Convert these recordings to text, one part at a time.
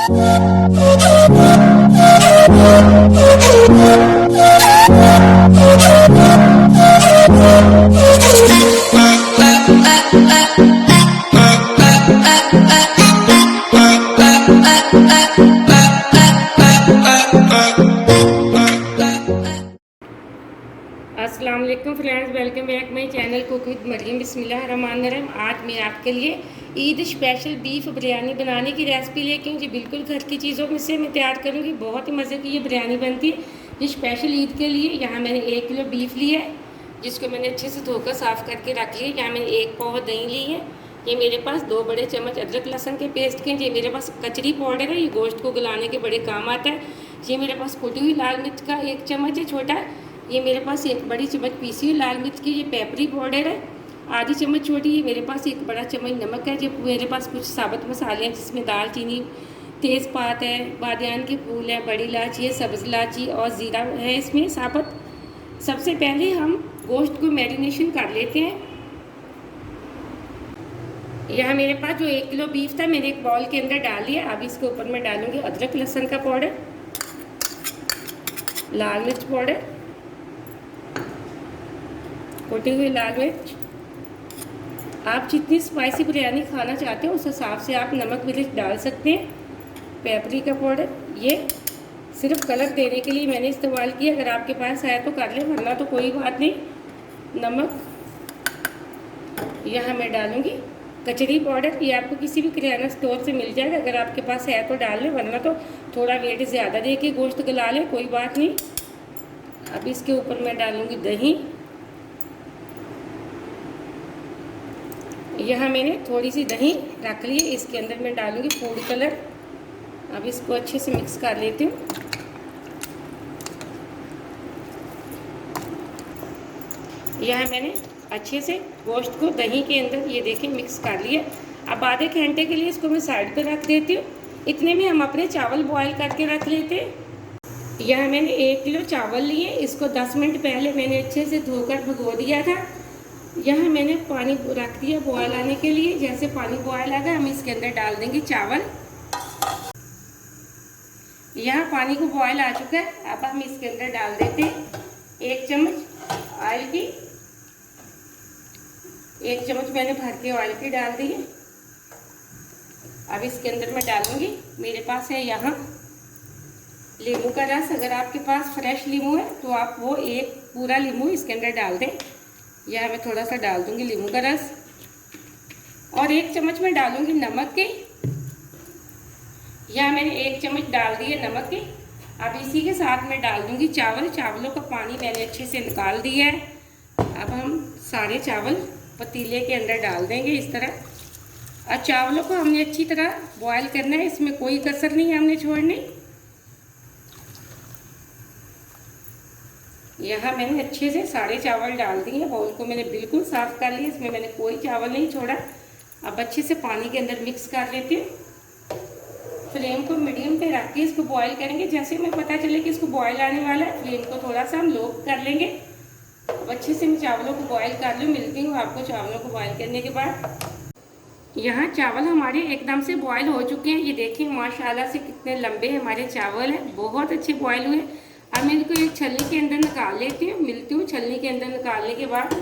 अस्सलाम वालेकुम friends, welcome back my channel cook with Maryam. बिस्मिल्लाहिर्रहमानिर्रहीम। आज मैं आपके लिए ईद स्पेशल बीफ बिरयानी बनाने की रेसिपी लेके हूँ जी। बिल्कुल घर की चीज़ों में से मैं तैयार करूँगी। बहुत ही मज़े की ये बिरयानी बनती है ये स्पेशल ईद के लिए। यहाँ मैंने 1 किलो बीफ लिया है, जिसको मैंने अच्छे से धोकर साफ़ करके रख लिया। यहाँ मैंने 1 पाव दही ली है। ये मेरे पास 2 बड़े चम्मच अदरक लहसुन के पेस्ट के। ये मेरे पास कचरी पाउडर है, ये गोश्त को गलाने के बड़े काम आता है। ये मेरे पास कुटी हुई लाल मिर्च का 1 चम्मच है छोटा। ये मेरे पास 1 बड़ी चम्मच पीसी हुई लाल मिर्च की ये पेपरी पाउडर है, आधी चम्मच छोटी। ये मेरे पास 1 बड़ा चम्मच नमक है। ये मेरे पास कुछ साबुत मसाले हैं, जिसमें दालचीनी, तेज़पात है, बादियान के फूल है, बड़ी इलायची है, सब्ज़ इलायची और ज़ीरा है इसमें साबुत। सबसे पहले हम गोश्त को मैरिनेशन कर लेते हैं। यहाँ मेरे पास जो 1 किलो बीफ था मैंने एक बाउल के अंदर डाल लिया। अब इसके ऊपर मैं डालूँगी अदरक लहसुन का पाउडर, लाल मिर्च पाउडर, कुटी हुई लाल मिर्च। आप जितनी स्पाइसी बिरयानी खाना चाहते हो उस हिसाब से आप नमक मिर्च डाल सकते हैं। पेपरिका पाउडर ये सिर्फ कलर देने के लिए मैंने इस्तेमाल किया। अगर आपके पास है तो कर ले, वरना तो कोई बात नहीं। नमक यहाँ मैं डालूँगी कचरी पाउडर। ये आपको किसी भी किराना स्टोर से मिल जाएगा, अगर आपके पास है तो डाल लें, वरना तो थोड़ा वेट ज़्यादा दे के गोश्त गला लें, कोई बात नहीं। अब इसके ऊपर मैं डालूँगी दही। यहाँ मैंने थोड़ी सी दही रख ली है, इसके अंदर मैं डालूँगी फूड कलर। अब इसको अच्छे से मिक्स कर लेती हूँ। यहाँ मैंने अच्छे से गोश्त को दही के अंदर ये देखें मिक्स कर लिया। अब आधे घंटे के लिए इसको मैं साइड पे रख देती हूँ। इतने में हम अपने चावल बॉयल करके रख लेते हैं। यहाँ मैंने 1 किलो चावल लिए, इसको 10 मिनट पहले मैंने अच्छे से धोकर भिगो दिया था। यहाँ मैंने पानी रख दिया बॉयल आने के लिए। जैसे पानी बॉयल आ गया हम इसके अंदर डाल देंगे चावल। यहाँ पानी को बॉयल आ चुका है। अब हम इसके अंदर डाल देते हैं 1 चम्मच ऑयल की। 1 चम्मच मैंने भर के ऑयल की डाल दी है। अब इसके अंदर मैं डालूंगी, मेरे पास है यहाँ नींबू का रस। अगर आपके पास फ्रेश नींबू है तो आप वो 1 पूरा नींबू इसके अंदर डाल दें। यह मैं थोड़ा सा डाल दूंगी नींबू का रस, और 1 चम्मच मैं डालूंगी नमक की। यह मैंने 1 चम्मच डाल दी है नमक की। अब इसी के साथ मैं डाल दूंगी चावल। चावलों का पानी मैंने अच्छे से निकाल दिया है। अब हम सारे चावल पतीले के अंदर डाल देंगे इस तरह। और चावलों को हमने अच्छी तरह बॉयल करना है, इसमें कोई कसर नहीं है हमने छोड़नी। यहाँ मैंने अच्छे से सारे चावल डाल दिए। बाउल को मैंने बिल्कुल साफ़ कर लिया, इसमें मैंने कोई चावल नहीं छोड़ा। अब अच्छे से पानी के अंदर मिक्स कर लेती हूँ। फ्लेम को मीडियम पे रख के इसको बॉयल करेंगे। जैसे हमें पता चले कि इसको बॉयल आने वाला है, फ्लेम को थोड़ा सा हम लो कर लेंगे। अब अच्छे से मैं चावलों को बॉयल कर लूँ। मिलती हूँ आपको चावलों को बॉयल करने के बाद। यहाँ चावल हमारे एकदम से बॉयल हो चुके हैं। ये देखिए माशाल्लाह से कितने लंबे हमारे चावल हैं, बहुत अच्छे बॉयल हुए। अब मैं इनको एक छलनी के अंदर निकाल लेती हूँ। मिलती हूँ छलनी के अंदर निकालने के बाद।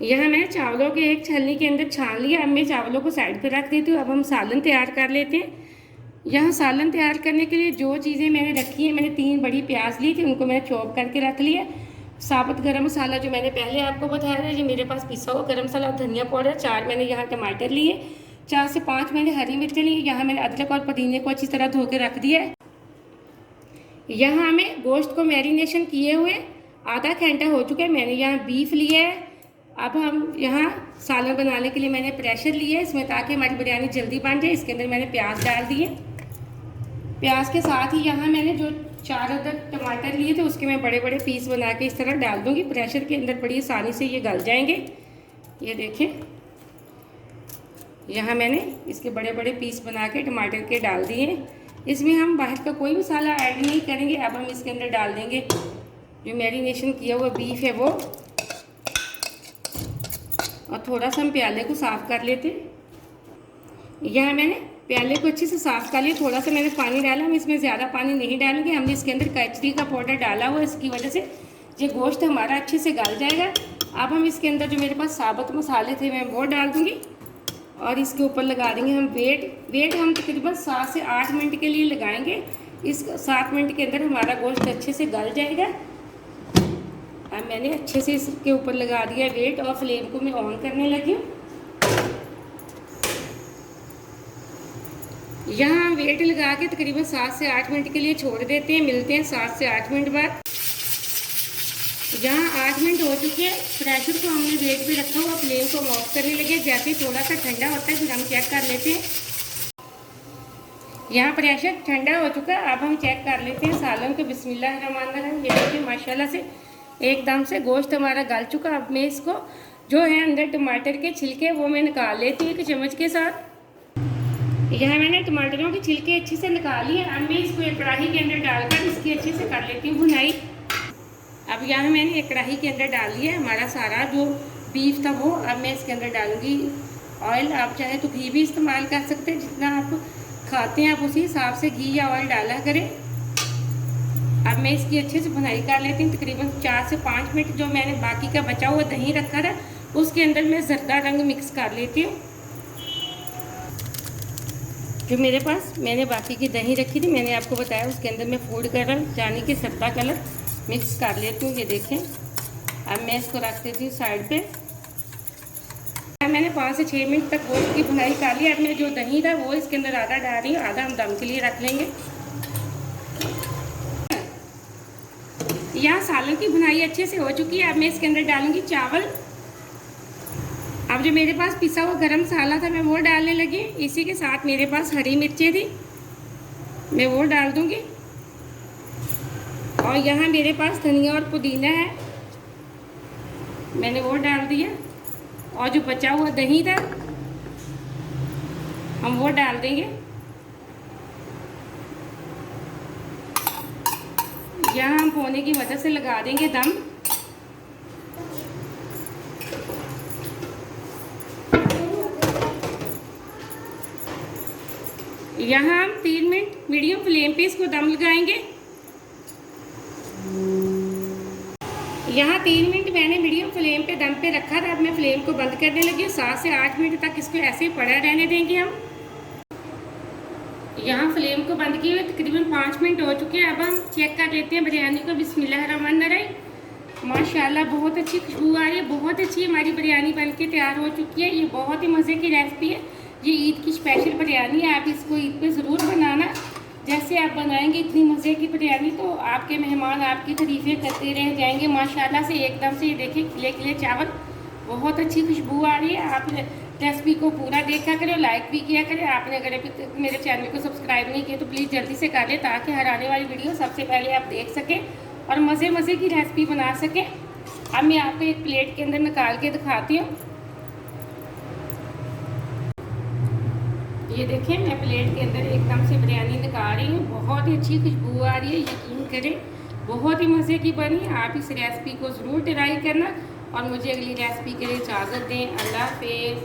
यहाँ मैंने चावलों के एक छलनी के अंदर छान लिया। अब मैं चावलों को साइड पे रख देती हूँ। अब हम सालन तैयार कर लेते हैं। यहाँ सालन तैयार करने के लिए जो चीज़ें मैंने रखी हैं, मैंने 3 बड़ी प्याज ली थी, उनको मैंने चॉप करके रख लिया। साबुत गरम मसाला जो मैंने पहले आपको बताया था, ये मेरे पास पिसा हुआ गरम मसाला और धनिया पाउडर। 4 मैंने यहाँ टमाटर लिए, 4 से 5 मैंने हरी मिर्चें ली। यहाँ मैंने अदरक और पुदीने को अच्छी तरह धो के रख दिया है। यहाँ हमें गोश्त को मैरिनेशन किए हुए आधा घंटा हो चुका है। मैंने यहाँ बीफ लिया है। अब हम यहाँ सालन बनाने के लिए मैंने प्रेशर लिया है इसमें, ताकि हमारी बिरयानी जल्दी बन जाए। इसके अंदर मैंने प्याज डाल दिए। प्याज के साथ ही यहाँ मैंने जो 4 अदद टमाटर लिए थे उसके मैं बड़े बड़े पीस बना के इस तरह डाल दूँगी। प्रेशर के अंदर बड़ी आसानी से ये गल जाएंगे। ये देखें, यहाँ मैंने इसके बड़े बड़े पीस बना के टमाटर के डाल दिए। इसमें हम बाहर का कोई मसाला ऐड नहीं करेंगे। अब हम इसके अंदर डाल देंगे जो मैरिनेशन किया हुआ बीफ है वो, और थोड़ा सा हम प्याले को साफ़ कर लेते हैं। यहाँ मैंने प्याले को अच्छे से साफ़ कर लिया। थोड़ा सा मैंने पानी डाला, हम इसमें ज़्यादा पानी नहीं डालेंगे। हमने इसके अंदर कचरी का पाउडर डाला हुआ, इसकी वजह से ये गोश्त हमारा अच्छे से गल जाएगा। अब हम इसके अंदर जो मेरे पास साबुत मसाले थे मैं वो डाल दूँगी और इसके ऊपर लगा देंगे हम वेट हम तकरीबन 7 से 8 मिनट के लिए लगाएंगे। इस 7 मिनट के अंदर हमारा गोश्त अच्छे से गल जाएगा। अब मैंने अच्छे से इसके ऊपर लगा दिया वेट और फ्लेम को मैं ऑन करने लगी हूँ। यहाँ हम वेट लगा के तकरीबन 7 से 8 मिनट के लिए छोड़ देते हैं। मिलते हैं 7 से 8 मिनट बाद। यहाँ 8 मिनट हो चुके हैं। प्रेशर को हमने वेट पे रखा हुआ, फ्लेम को ऑफ करने लगे। जैसे ही थोड़ा सा ठंडा होता है फिर हम चेक कर लेते हैं। यहाँ प्रेशर ठंडा हो चुका है। अब हम चेक कर लेते हैं सालन को। बिस्मिल्लाहिर्रहमानिर्रहीम। ये देखिए माशाल्लाह से एकदम से गोश्त हमारा गल चुका। अब मैं इसको जो है अंदर टमाटर के छिलके वो मैं निकाल लेती हूँ एक चम्मच के साथ। यहाँ मैंने टमाटरों के छिलके अच्छे से निकाल लिए। अब मैं इसको एक कढ़ाई के अंदर डालकर इसकी अच्छे से कर लेती हूँ भुनाई। अब यहाँ मैंने एक कढ़ाई के अंदर डाल लिया हमारा सारा जो बीफ था वो। अब मैं इसके अंदर डालूंगी ऑयल। आप चाहे तो घी भी इस्तेमाल कर सकते हैं, जितना आप खाते हैं आप उसी हिसाब से घी या ऑयल डाला करें। अब मैं इसकी अच्छे से भुनाई कर लेती हूँ तकरीबन 4 से 5 मिनट। जो मैंने बाकी का बचा हुआ दही रखा था उसके अंदर मैं ज़र्दा रंग मिक्स कर लेती हूँ। जो मेरे पास मैंने बाकी की दही रखी थी मैंने आपको बताया, उसके अंदर मैं फूड कलर यानी कि सत्ता कलर मिक्स कर लेती हूँ। ये देखें। अब मैं इसको रख देती हूँ साइड पे। मैंने 5 से 6 मिनट तक गोश्त की भुनाई कर ली। अब मैं जो दही था वो इसके अंदर आधा डाल रही हूँ, आधा हम दम के लिए रख लेंगे। यहाँ सालन की भुनाई अच्छे से हो चुकी है। अब मैं इसके अंदर डालूंगी चावल। अब जो मेरे पास पिसा हुआ गरम मसाला था मैं वो डालने लगी। इसी के साथ मेरे पास हरी मिर्चें थी मैं वो डाल दूंगी। और यहाँ मेरे पास धनिया और पुदीना है मैंने वो डाल दिया। और जो बचा हुआ दही था हम वो डाल देंगे। यहाँ हम पोने की मदद से लगा देंगे दम। यहाँ हम 3 मिनट मीडियम फ्लेम पे इसको दम लगाएंगे। यहाँ 3 मिनट मैंने मीडियम फ्लेम पे दम पे रखा था। अब मैं फ्लेम को बंद करने लगी। 7 से 8 मिनट तक इसको ऐसे ही पड़ा रहने देंगे हम। यहाँ फ्लेम को बंद किए हुए तकरीबन 5 मिनट हो चुके हैं। अब हम चेक कर लेते हैं बिरयानी को। बिस्मिल्लाहिर्रहमानिर्रहीम। माशाल्लाह बहुत अच्छी खुशबू आ रही है। बहुत अच्छी हमारी बिरयानी बनके तैयार हो चुकी है। ये बहुत ही मज़े की रेसिपी है। ये ईद की स्पेशल बिरयानी है। आप इसको ईद पे ज़रूर बनाना। जैसे आप बनाएंगे इतनी मज़े की बिरयानी तो आपके मेहमान आपकी तारीफ़ें करते रह जाएंगे। माशाल्लाह से एकदम से ये देखिए खिले खिले चावल, बहुत अच्छी खुशबू आ रही है। आप रेसिपी को पूरा देखा करें, लाइक भी किया करें। आपने अगर अभी तक मेरे चैनल को सब्सक्राइब नहीं किया तो प्लीज़ जल्दी से कर लें ताकि हर आने वाली वीडियो सबसे पहले आप देख सकें और मज़े की रेसिपी बना सकें। अब मैं आपको एक प्लेट के अंदर निकाल के दिखाती हूँ। ये देखें मैं प्लेट के अंदर एकदम से बिरयानी निकाल रही हूँ। बहुत ही अच्छी खुशबू आ रही है, यकीन करें बहुत ही मज़े की बनी। आप इस रेसिपी को ज़रूर ट्राई करना और मुझे अगली रेसिपी के लिए इजाज़त दें। अल्लाह हाफ़िज़।